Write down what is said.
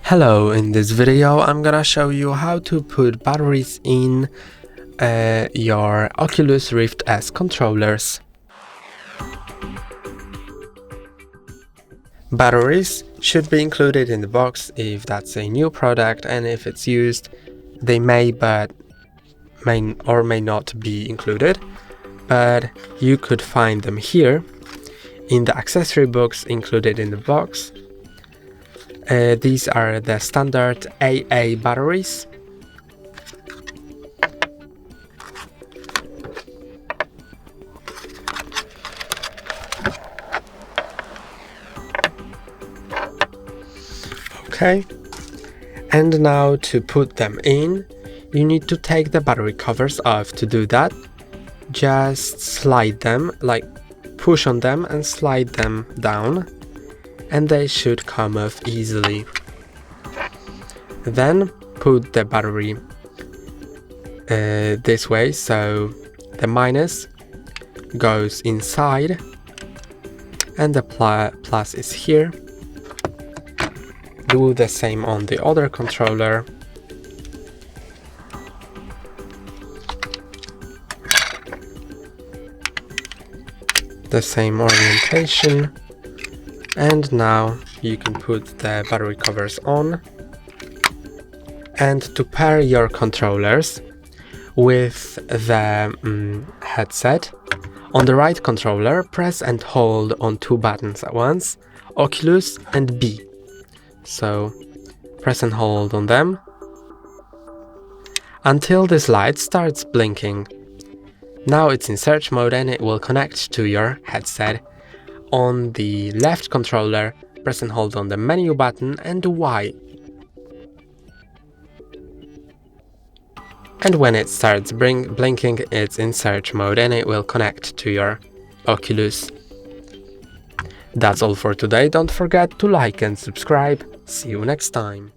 Hello, in this video I'm gonna show you how to put batteries in your Oculus Rift S controllers. Batteries should be included in the box if that's a new product, and if it's used they may or may not be included, but you could find them here in the accessory box included in the box. These are the standard AA batteries. Okay, and now to put them in, you need to take the battery covers off. To do that, just slide them, like push on them and slide them down, and they should come off easily. Then put the battery this way, so the minus goes inside and the plus is here. Do the same on the other controller. The same orientation. And now you can put the battery covers on. And to pair your controllers with the headset, on the right controller, press and hold on two buttons at once, Oculus and B. So press and hold on them until this light starts blinking. Now it's in search mode and it will connect to your headset. On the left controller, press and hold on the menu button and Y. And when it starts blinking, it's in search mode and it will connect to your Oculus. That's all for today. Don't forget to like and subscribe. See you next time.